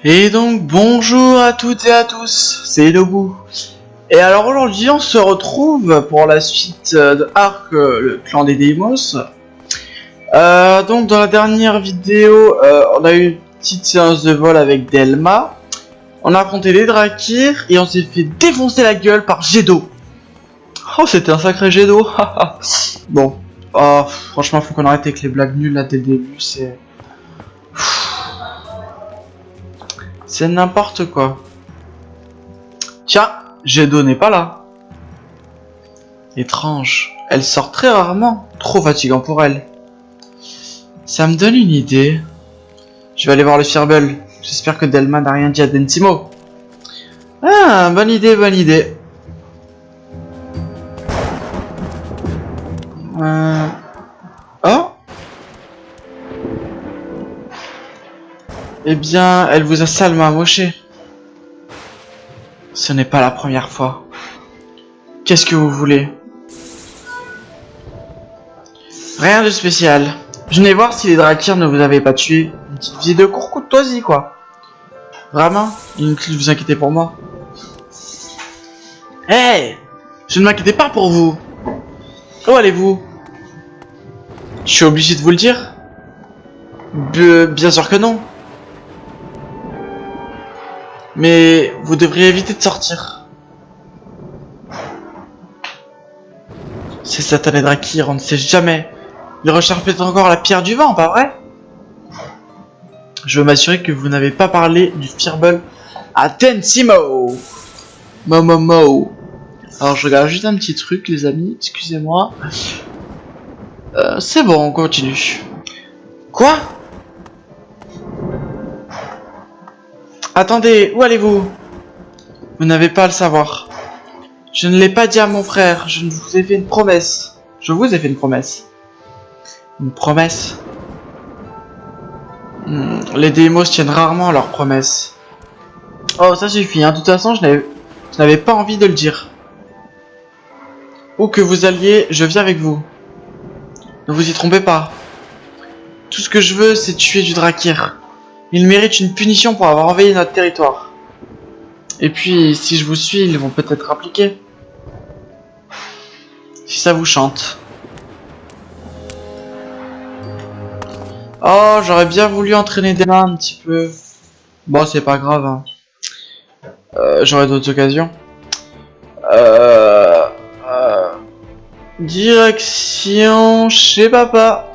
Et donc bonjour à toutes et à tous, c'est Nobu. Et alors aujourd'hui on se retrouve pour la suite de Ark, le clan des Deimos. Donc dans la dernière vidéo, on a eu une petite séance de vol avec Delma. On a affronté les Drakir et on s'est fait défoncer la gueule par Gedo. Oh, c'était un sacré Gedo. Bon, franchement faut qu'on arrête avec les blagues nulles là dès le début, c'est n'importe quoi. Tiens, Gedo n'est pas là. Étrange. Elle sort très rarement. Trop fatigant pour elle. Ça me donne une idée. Je vais aller voir le Firbolg. J'espère que Delma n'a rien dit à Densimo. Ah, bonne idée, bonne idée. Oh. Eh bien, elle vous a salement amoché. Ce n'est pas la première fois. Qu'est-ce que vous voulez? Rien de spécial. Je venais voir si les Drakir ne vous avaient pas tué. Une petite visite de courtoisie, quoi. Vraiment? Inutile de vous inquiéter pour moi. Hey! Je ne m'inquiétais pas pour vous. Où allez-vous? Je suis obligé de vous le dire? Bien sûr que non. Mais vous devriez éviter de sortir. Ces satanés Drakir, on ne sait jamais. Ils recherchent peut-être encore la pierre du vent, pas vrai? Je veux m'assurer que vous n'avez pas parlé du Firbolg à Densimo. Momomo. Alors je regarde juste un petit truc, les amis, excusez-moi. C'est bon, on continue. Quoi? Attendez, où allez-vous? Vous n'avez pas à le savoir. Je ne l'ai pas dit à mon frère, je vous ai fait une promesse. Je vous ai fait une promesse. Une promesse? Les Deimos tiennent rarement leurs promesses. Oh, ça suffit, hein. De toute façon, je n'avais pas envie de le dire. Où que vous alliez, je viens avec vous. Ne vous y trompez pas. Tout ce que je veux, c'est tuer du Drakir. Ils méritent une punition pour avoir envahi notre territoire. Et puis, si je vous suis, ils vont peut-être appliquer. Si ça vous chante. Oh, j'aurais bien voulu entraîner des mains un petit peu. Bon, c'est pas grave. Hein. J'aurai d'autres occasions. Direction chez papa.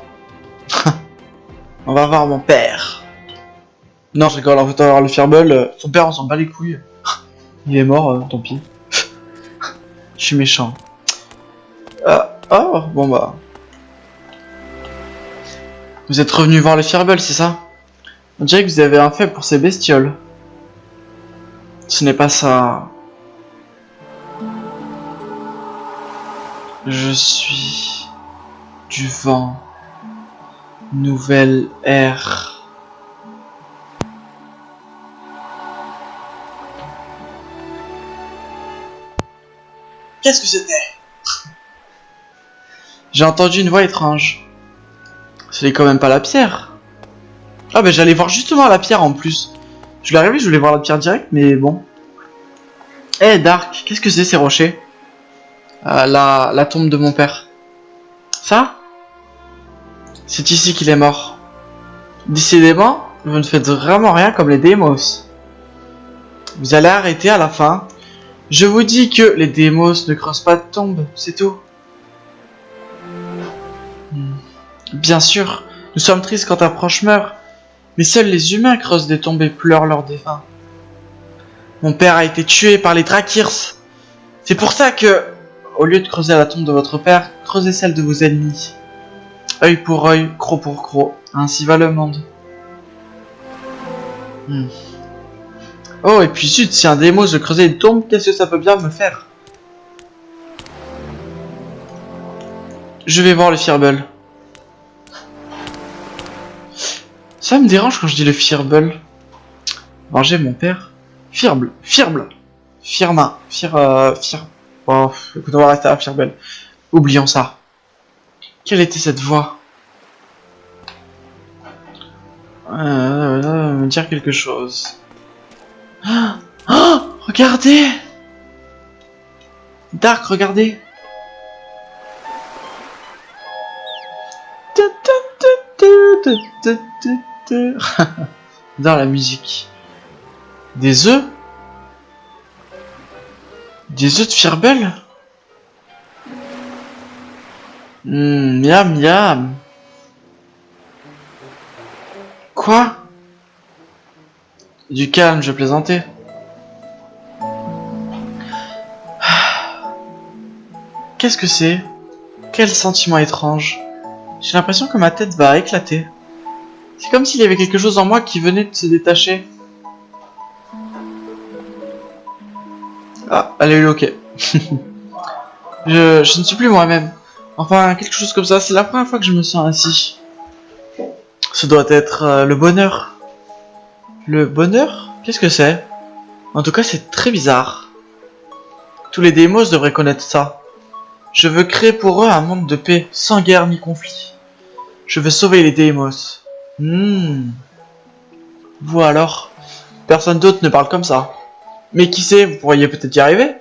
On va voir mon père. Non, je rigole, en fait, on va voir le Firbolg. Son père, on s'en bat les couilles. Il est mort, tant pis. Je suis méchant. Oh, bon bah. Vous êtes revenu voir le Firbolg, c'est ça? On dirait que vous avez un fait pour ces bestioles. Ce n'est pas ça. Je suis du vent. Nouvelle ère. Qu'est-ce que c'était? J'ai entendu une voix étrange. Ce n'est quand même pas la pierre. Ah ben j'allais voir justement la pierre en plus. Je l'ai arrivé, je voulais voir la pierre direct, mais bon. Eh Dark, qu'est-ce que c'est ces rochers? La tombe de mon père. Ça? C'est ici qu'il est mort. Décidément, vous ne faites vraiment rien comme les Deimos. Vous allez arrêter à la fin. Je vous dis que les Deimos ne creusent pas de tombe, c'est tout. Bien sûr, nous sommes tristes quand un proche meurt, mais seuls les humains creusent des tombes et pleurent leurs défunts. Mon père a été tué par les Drakirs. C'est pour ça que, au lieu de creuser la tombe de votre père, creusez celle de vos ennemis. Œil pour œil, croc pour croc, ainsi va le monde. Oh, et puis zut, si un Deimos de creuser une tombe, qu'est-ce que ça peut bien me faire? Je vais voir le Firbolg. Ça me dérange quand je dis le Firbolg. Venger mon père. Firbolg. Firmin. Oh, écoute, on va rester à Firbolg. Oublions ça. Quelle était cette voix? Me dire quelque chose. Regardez! Dark, regardez! Dans la musique. Des œufs? Des œufs de Firbel? Miam miam. Quoi? Du calme, je plaisantais. Qu'est-ce que c'est? Quel sentiment étrange. J'ai l'impression que ma tête va éclater. C'est comme s'il y avait quelque chose en moi qui venait de se détacher. Ah, elle a eu ok. je ne suis plus moi-même. Enfin, quelque chose comme ça. C'est la première fois que je me sens ainsi. Ce doit être le bonheur. Le bonheur? Qu'est-ce que c'est? En tout cas, c'est très bizarre. Tous les démos devraient connaître ça. Je veux créer pour eux un monde de paix, sans guerre ni conflit. Je veux sauver les démos. Vous alors? Personne d'autre ne parle comme ça. Mais qui sait, vous pourriez peut-être y arriver?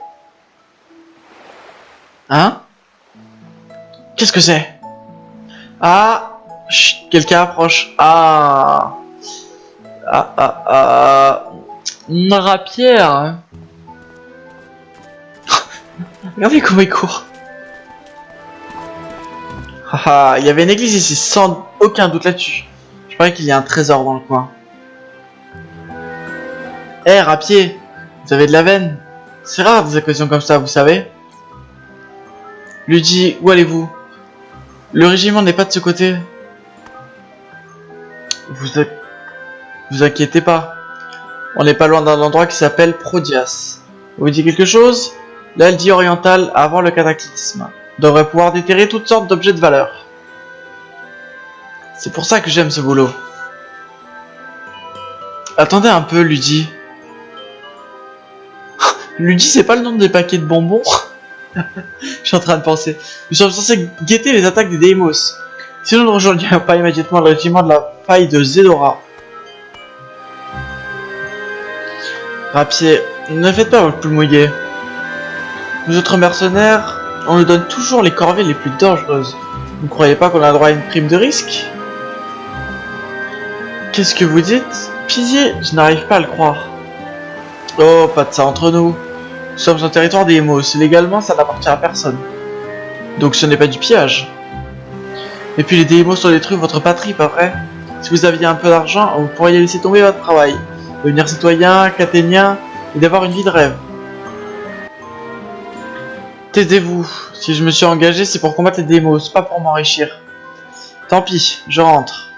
Hein? Qu'est-ce que c'est? Ah! Chut, quelqu'un approche. Ah! Une rapière. Regardez comment il court. Haha, il y avait une église ici, sans aucun doute là-dessus. Je parie qu'il y a un trésor dans le coin. Eh, rapier, vous avez de la veine. C'est rare des occasions comme ça, vous savez. Lui dit, où allez-vous? Le régiment n'est pas de ce côté. Vous inquiétez pas. On n'est pas loin d'un endroit qui s'appelle Prodias. Vous dit quelque chose? L'Aldie orientale avant le cataclysme devrait pouvoir déterrer toutes sortes d'objets de valeur. C'est pour ça que j'aime ce boulot. Attendez un peu, Ludi. Ludi, c'est pas le nom des paquets de bonbons? Je suis en train de penser. Nous sommes censés guetter les attaques des Deimos. Si nous ne rejoignions pas immédiatement le régiment de la faille de Zedora. Rapier, ne faites pas votre poule mouillée. Nous autres mercenaires, on nous donne toujours les corvées les plus dangereuses. Vous ne croyez pas qu'on a droit à une prime de risque? Qu'est-ce que vous dites? Pisier, je n'arrive pas à le croire. Oh, pas de ça entre nous. Nous sommes en territoire des Emos. Légalement, ça n'appartient à personne. Donc ce n'est pas du pillage. Et puis les Deimos ont détruit votre patrie, pas vrai? Si vous aviez un peu d'argent, vous pourriez laisser tomber votre travail, devenir citoyen, cathénien, et d'avoir une vie de rêve. Taisez-vous. Si je me suis engagé, c'est pour combattre les Deimos, pas pour m'enrichir. Tant pis, je rentre.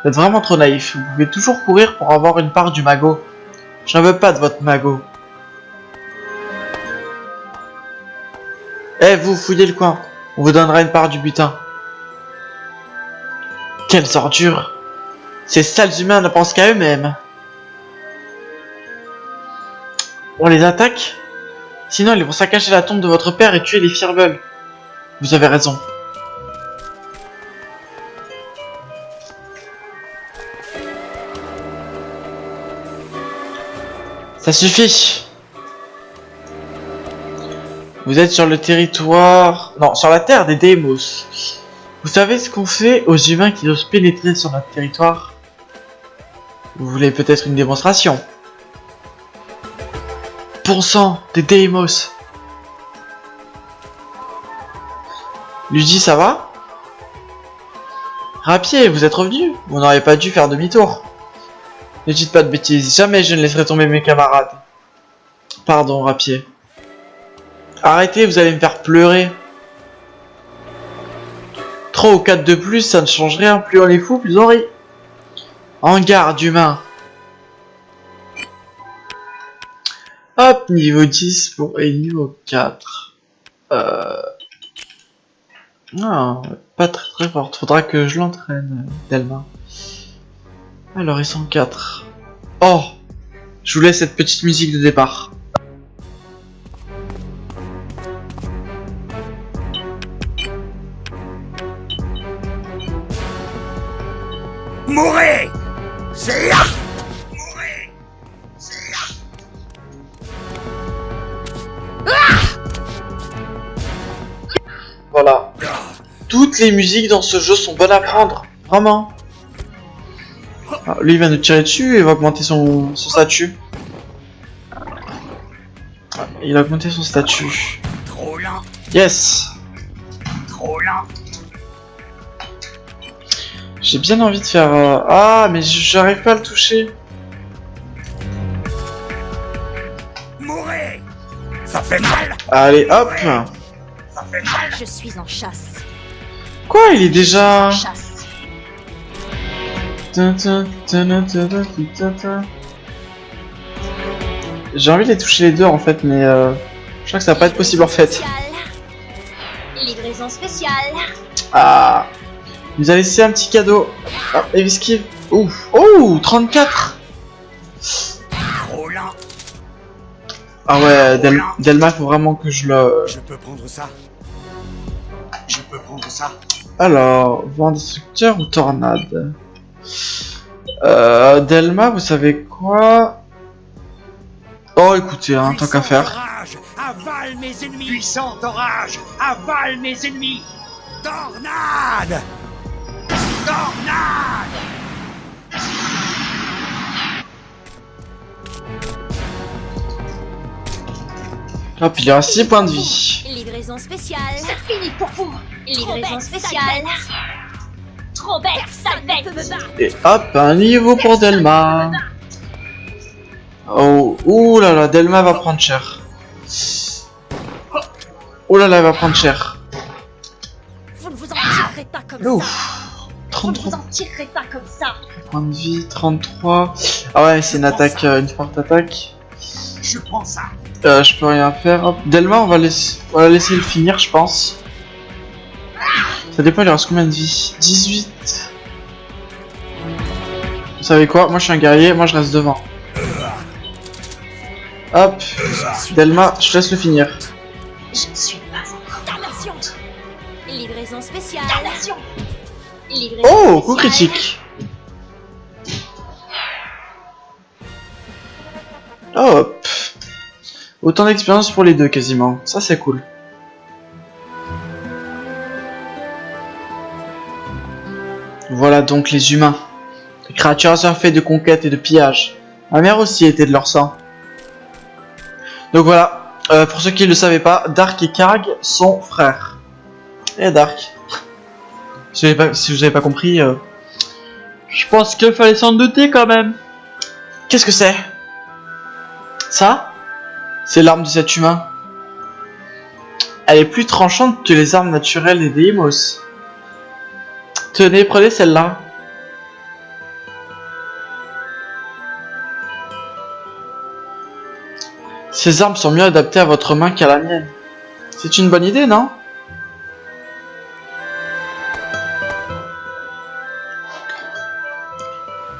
Vous êtes vraiment trop naïf. Vous pouvez toujours courir pour avoir une part du magot. Je n'en veux pas de votre magot. Eh, vous, fouillez le coin. On vous donnera une part du butin. Quelles ordures! Ces sales humains ne pensent qu'à eux-mêmes. On les attaque? Sinon, ils vont saccager la tombe de votre père et tuer les Firbel. Vous avez raison. Ça suffit. Vous êtes sur le territoire... Non, sur la terre des Deimos. Vous savez ce qu'on fait aux humains qui osent pénétrer sur notre territoire? Vous voulez peut-être une démonstration? Bon sang, des Deimos. Ludi, ça va? Rapier, vous êtes revenu? Vous n'auriez pas dû faire demi-tour. Ne dites pas de bêtises, jamais je ne laisserai tomber mes camarades. Pardon, Rapier. Arrêtez, vous allez me faire pleurer. 3 ou 4 de plus, ça ne change rien. Plus on est fou, plus on rit. En garde, humain. Hop, niveau 10 pour et niveau 4. Non, pas très forte. Faudra que je l'entraîne, Delma. Alors, ils sont 4. Oh, je vous laisse cette petite musique de départ. Mourez! C'est là! Mourez! C'est là! toutes les musiques dans ce jeu sont bonnes à prendre. Vraiment. Ah, lui il vient de tirer dessus et va augmenter son statut. Ah, il a augmenté son statut. Trop lent, Yes. trop lent. J'ai bien envie de faire... Ah, mais j'arrive pas à le toucher. Mourez. Ça fait mal, Allez, hop. ça fait mal. Je suis en chasse. Quoi, il est déjà... Chasse. J'ai envie de les toucher les deux en fait, mais je crois que ça va pas être possible en fait. Livraison spéciale. Ah, il nous a laissé un petit cadeau. Ah, et esquive. Ouf. Oh, 34. Trop lent. Ah ouais, Delma, faut vraiment que je le... Je peux prendre ça. Je peux prendre ça. Alors, vent destructeur ou tornade? Delma, vous savez quoi? Oh, écoutez, hein, tant qu'à faire. Orage, avale mes ennemis. Puissant orage, avale mes ennemis. Tornade. Tornade. Hop, il a 6 points de vie. Livraison spéciale. C'est fini pour vous. Livraison spéciale. Trop bête, sale bête. Et hop, un niveau pour Delma. Oh, ouh là là, Delma va prendre cher. Oh là là, elle va prendre cher. Vous ne vous en tirerez pas comme ça. Ouf, Vous ne vous 33 en tirerez pas comme ça. points de vie, 33. Ah ouais, c'est une attaque, une forte attaque. Je prends ça. Je peux rien faire. Hop. Delma, on va la laisser le finir, je pense. Ça dépend, il reste combien de vie? 18. Vous savez quoi? Moi, je suis un guerrier, moi, je reste devant. Hop. Delma, je te laisse le finir. Je ne suis pas encore. Damnation. Livraison spéciale. Damnation. Livraison Oh, coup spéciale. critique. Hop. Autant d'expérience pour les deux, quasiment. Ça, c'est cool. Voilà donc les humains. Les créatures assoiffées de conquête et de pillage. Ma mère aussi était de leur sang. Donc voilà, pour ceux qui ne le savaient pas, Dark et Karg sont frères. Et Dark. Si vous n'avez pas compris, je pense qu'il fallait s'en douter quand même. Qu'est-ce que c'est? Ça? C'est l'arme de cet humain. Elle est plus tranchante que les armes naturelles des Deimos. Tenez, prenez celle-là. Ces armes sont mieux adaptées à votre main qu'à la mienne. C'est une bonne idée, non?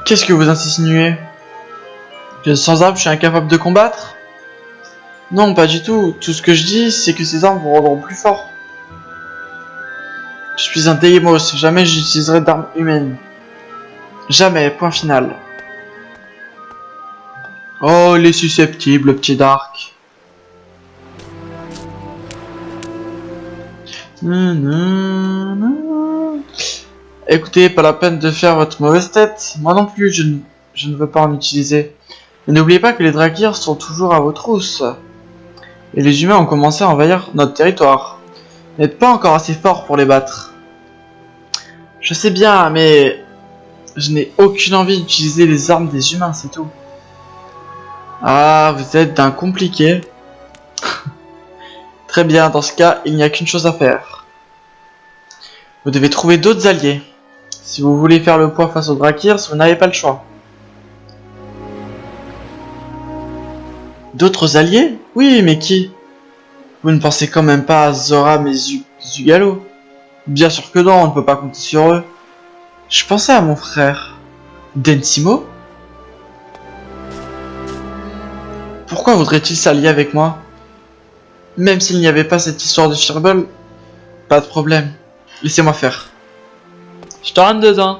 Qu'est-ce que vous insinuez? Que sans armes, je suis incapable de combattre? Non, pas du tout. Tout ce que je dis, c'est que ces armes vous rendront plus fort. Je suis un Deimos, jamais j'utiliserai d'armes humaines. Jamais, point final. Oh, il est susceptible, le petit Dark. Écoutez, pas la peine de faire votre mauvaise tête. Moi non plus, je ne veux pas en utiliser. Mais n'oubliez pas que les Drakirs sont toujours à vos trousses. Et les humains ont commencé à envahir notre territoire. Vous n'êtes pas encore assez fort pour les battre. Je sais bien, mais je n'ai aucune envie d'utiliser les armes des humains, c'est tout. Ah, vous êtes d'un compliqué. Très bien, dans ce cas, il n'y a qu'une chose à faire. Vous devez trouver d'autres alliés. Si vous voulez faire le poids face aux Drakirs, vous n'avez pas le choix. D'autres alliés? Oui, mais qui? Vous ne pensez quand même pas à Zoram et Zugalo? Bien sûr que non, on ne peut pas compter sur eux. Je pensais à mon frère. Densimo? Pourquoi voudrait-il s'allier avec moi? Même s'il n'y avait pas cette histoire de Fireball, pas de problème. Laissez-moi faire. Je te rentre dedans.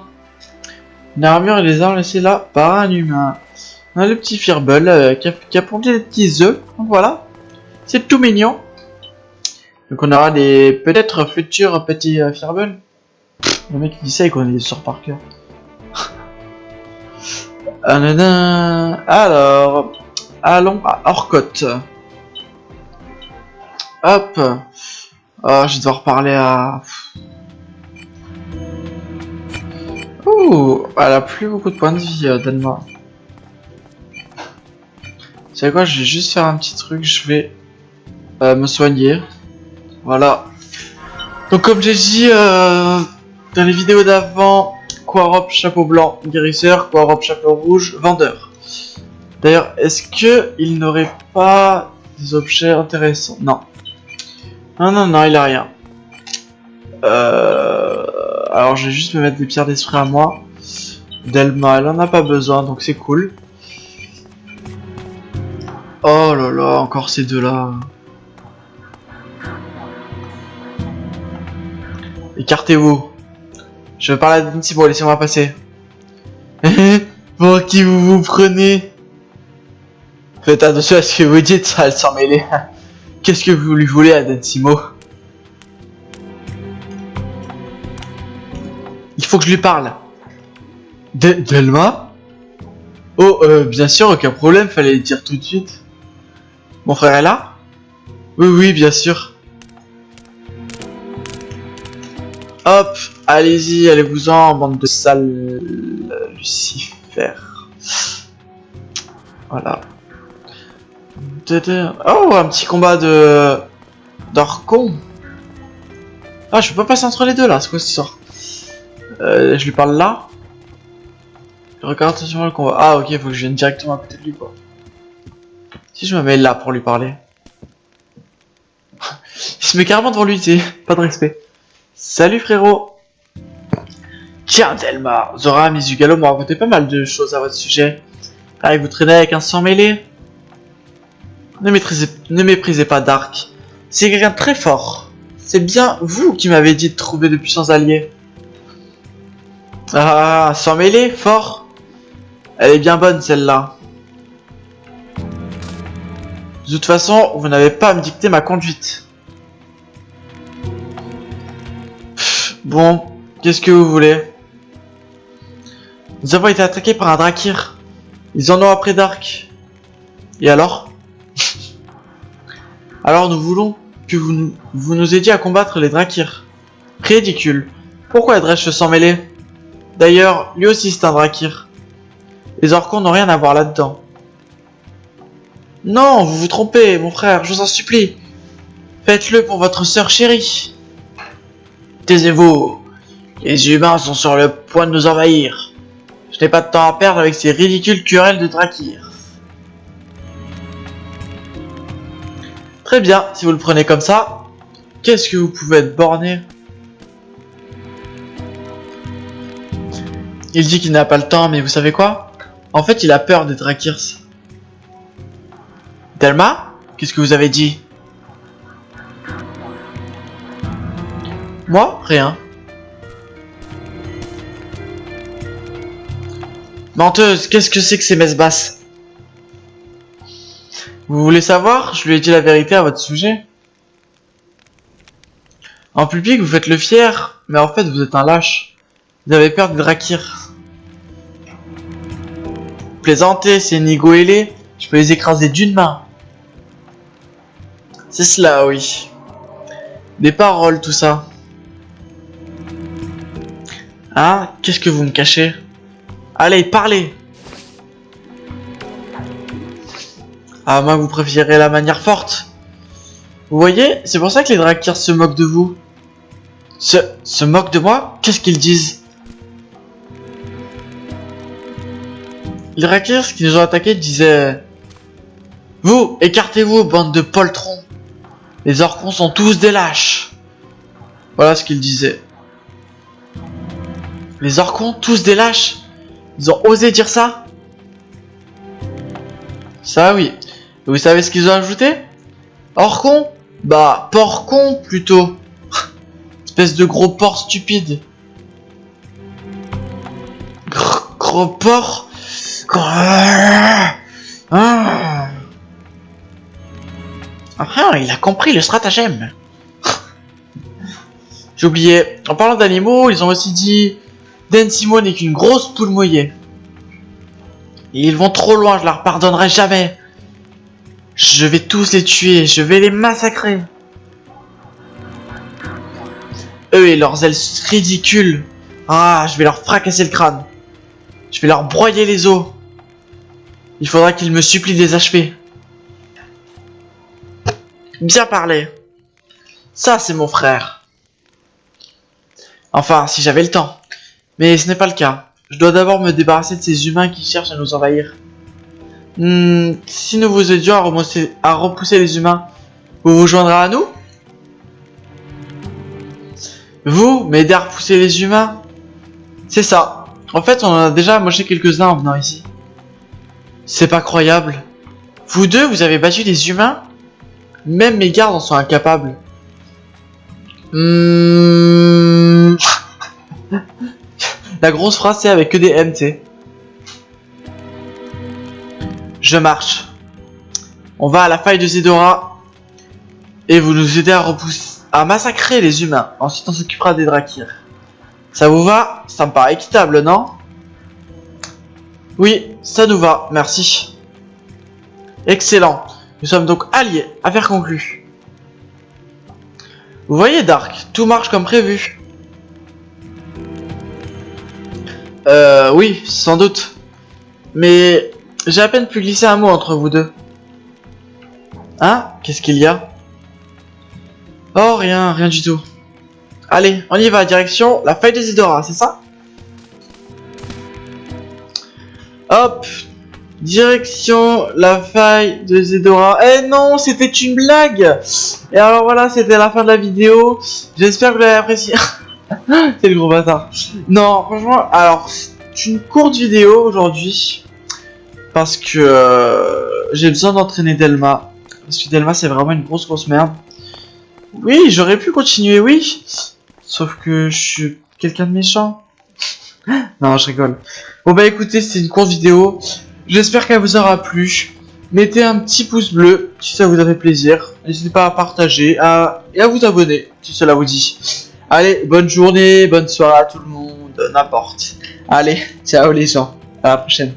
Une armure et les armes laissées là par un humain. On a le petit Fireball qui a pondu des petits œufs. Donc voilà. C'est tout mignon. Donc on aura des peut-être futurs petits Fireball. Le mec qui dit ça il connaît les sorts par cœur. Alors, allons à Orcotte. Hop. Oh, je vais devoir parler à... Ouh, elle a plus beaucoup de points de vie, Delma. Vous savez quoi, je vais juste faire un petit truc, je vais me soigner. Voilà. Donc comme j'ai dit dans les vidéos d'avant, Quarop chapeau blanc, guérisseur, Quarop chapeau rouge, vendeur. D'ailleurs, est-ce que il n'aurait pas des objets intéressants? Non. Non, il a rien. Alors je vais juste me mettre des pierres d'esprit à moi. Delma, elle en a pas besoin, donc c'est cool. Oh là là, encore ces deux-là. Écartez-vous. Je veux parler à Densimo, laissez-moi passer. Pour qui vous prenez? Faites attention à ce que vous dites, ça va s'en mêler. Qu'est-ce que vous lui voulez à Densimo? Il faut que je lui parle. Delma? Oh, bien sûr, aucun problème, fallait le dire tout de suite. Mon frère est là? Oui, bien sûr. Hop, allez-y, allez-vous-en, bande de sales Lucifer. Voilà. Oh, un petit combat de... d'Orcon. Ah, je peux pas passer entre les deux là, c'est quoi cette histoire? Je lui parle là. Regarde attention le combat. Ah, ok, faut que je vienne directement à côté de lui quoi. Si je me mets là pour lui parler. Il se met carrément devant lui, tu sais, pas de respect. Salut frérot. Tiens Delma, Zora, Mizugalo m'ont raconté pas mal de choses à votre sujet. Ah, vous traînez avec un sang mêlé. Ne méprisez pas Dark. C'est quelqu'un de très fort. C'est bien vous qui m'avez dit de trouver de puissants alliés. Ah, sang mêlé, fort. Elle est bien bonne celle-là. De toute façon, vous n'avez pas à me dicter ma conduite. Bon, qu'est-ce que vous voulez? Nous avons été attaqués par un Drakir. Ils en ont après Dark. Et alors? Alors nous voulons que vous nous aidiez à combattre les Drakir. Ridicule. Pourquoi Dresche s'en mêler? D'ailleurs, lui aussi c'est un Drakir. Les Orcons n'ont rien à voir là-dedans. Non, vous vous trompez, mon frère, je vous en supplie. Faites-le pour votre sœur chérie. Taisez-vous. Les humains sont sur le point de nous envahir. Je n'ai pas de temps à perdre avec ces ridicules querelles de Drakir. Très bien, si vous le prenez comme ça, qu'est-ce que vous pouvez être borné? Il dit qu'il n'a pas le temps, mais vous savez quoi? En fait, il a peur des Drakirs. Delma? Qu'est-ce que vous avez dit? Moi? Rien. Menteuse, qu'est-ce que c'est que ces messes basses? Vous voulez savoir? Je lui ai dit la vérité à votre sujet. En public, vous faites le fier, mais en fait, vous êtes un lâche. Vous avez peur des Drakir. Plaisantez, ces Nigoélés, je peux les écraser d'une main. C'est cela, oui. Des paroles, tout ça. Hein? Qu'est-ce que vous me cachez? Allez, parlez! À moins que vous préférez la manière forte. Vous voyez, c'est pour ça que les Drakir se moquent de vous. Se moquent de moi? Qu'est-ce qu'ils disent? Les Drakir qui nous ont attaqués disaient: vous, écartez-vous, bande de poltrons. Les Orcons sont tous des lâches. Voilà ce qu'ils disaient. Les Orcons, tous des lâches? Ils ont osé dire ça? Ça oui. Et vous savez ce qu'ils ont ajouté? Orcon? Bah, porcon plutôt. Espèce de gros porc stupide. Gros porc. Ah, il a compris le stratagème. J'ai oublié. En parlant d'animaux, ils ont aussi dit Densimo n'est qu'une grosse poule mouillée. Et ils vont trop loin, je leur pardonnerai jamais. Je vais tous les tuer, je vais les massacrer. Eux et leurs ailes ridicules. Ah, je vais leur fracasser le crâne. Je vais leur broyer les os. Il faudra qu'ils me supplient de les achever. Bien parlé. Ça, c'est mon frère. Enfin, si j'avais le temps. Mais ce n'est pas le cas. Je dois d'abord me débarrasser de ces humains qui cherchent à nous envahir. Si nous vous aidions à repousser les humains, vous vous joindrez à nous? Vous, m'aider à repousser les humains? C'est ça. En fait, on en a déjà amoché quelques-uns en venant ici. C'est pas croyable. Vous deux, vous avez battu les humains? Même mes gardes en sont incapables. La grosse phrase, c'est avec que des MT. Je marche. On va à la faille de Zedora. Et vous nous aidez à massacrer les humains. Ensuite, on s'occupera des Drakir. Ça vous va? Ça me paraît équitable, non? Oui, ça nous va, merci. Excellent. Nous sommes donc alliés. Affaire conclue. Vous voyez, Dark, tout marche comme prévu. Oui, sans doute. Mais j'ai à peine pu glisser un mot entre vous deux. Hein? Qu'est-ce qu'il y a? Oh, rien du tout. Allez, on y va, direction la faille de Zedora, c'est ça? Hop, direction la faille de Zedora. Eh non, c'était une blague. Et alors voilà, c'était la fin de la vidéo. J'espère que vous l'avez apprécié. C'est le gros bâtard. Non, franchement, alors, c'est une courte vidéo aujourd'hui. Parce que j'ai besoin d'entraîner Delma. Parce que Delma, c'est vraiment une grosse merde. Oui, j'aurais pu continuer, oui. Sauf que je suis quelqu'un de méchant. Non, je rigole. Bon bah écoutez, c'était une courte vidéo. J'espère qu'elle vous aura plu. Mettez un petit pouce bleu si ça vous a fait plaisir. N'hésitez pas à partager et à vous abonner si cela vous dit. Allez, bonne journée, bonne soirée à tout le monde, n'importe. Allez, ciao les gens, à la prochaine.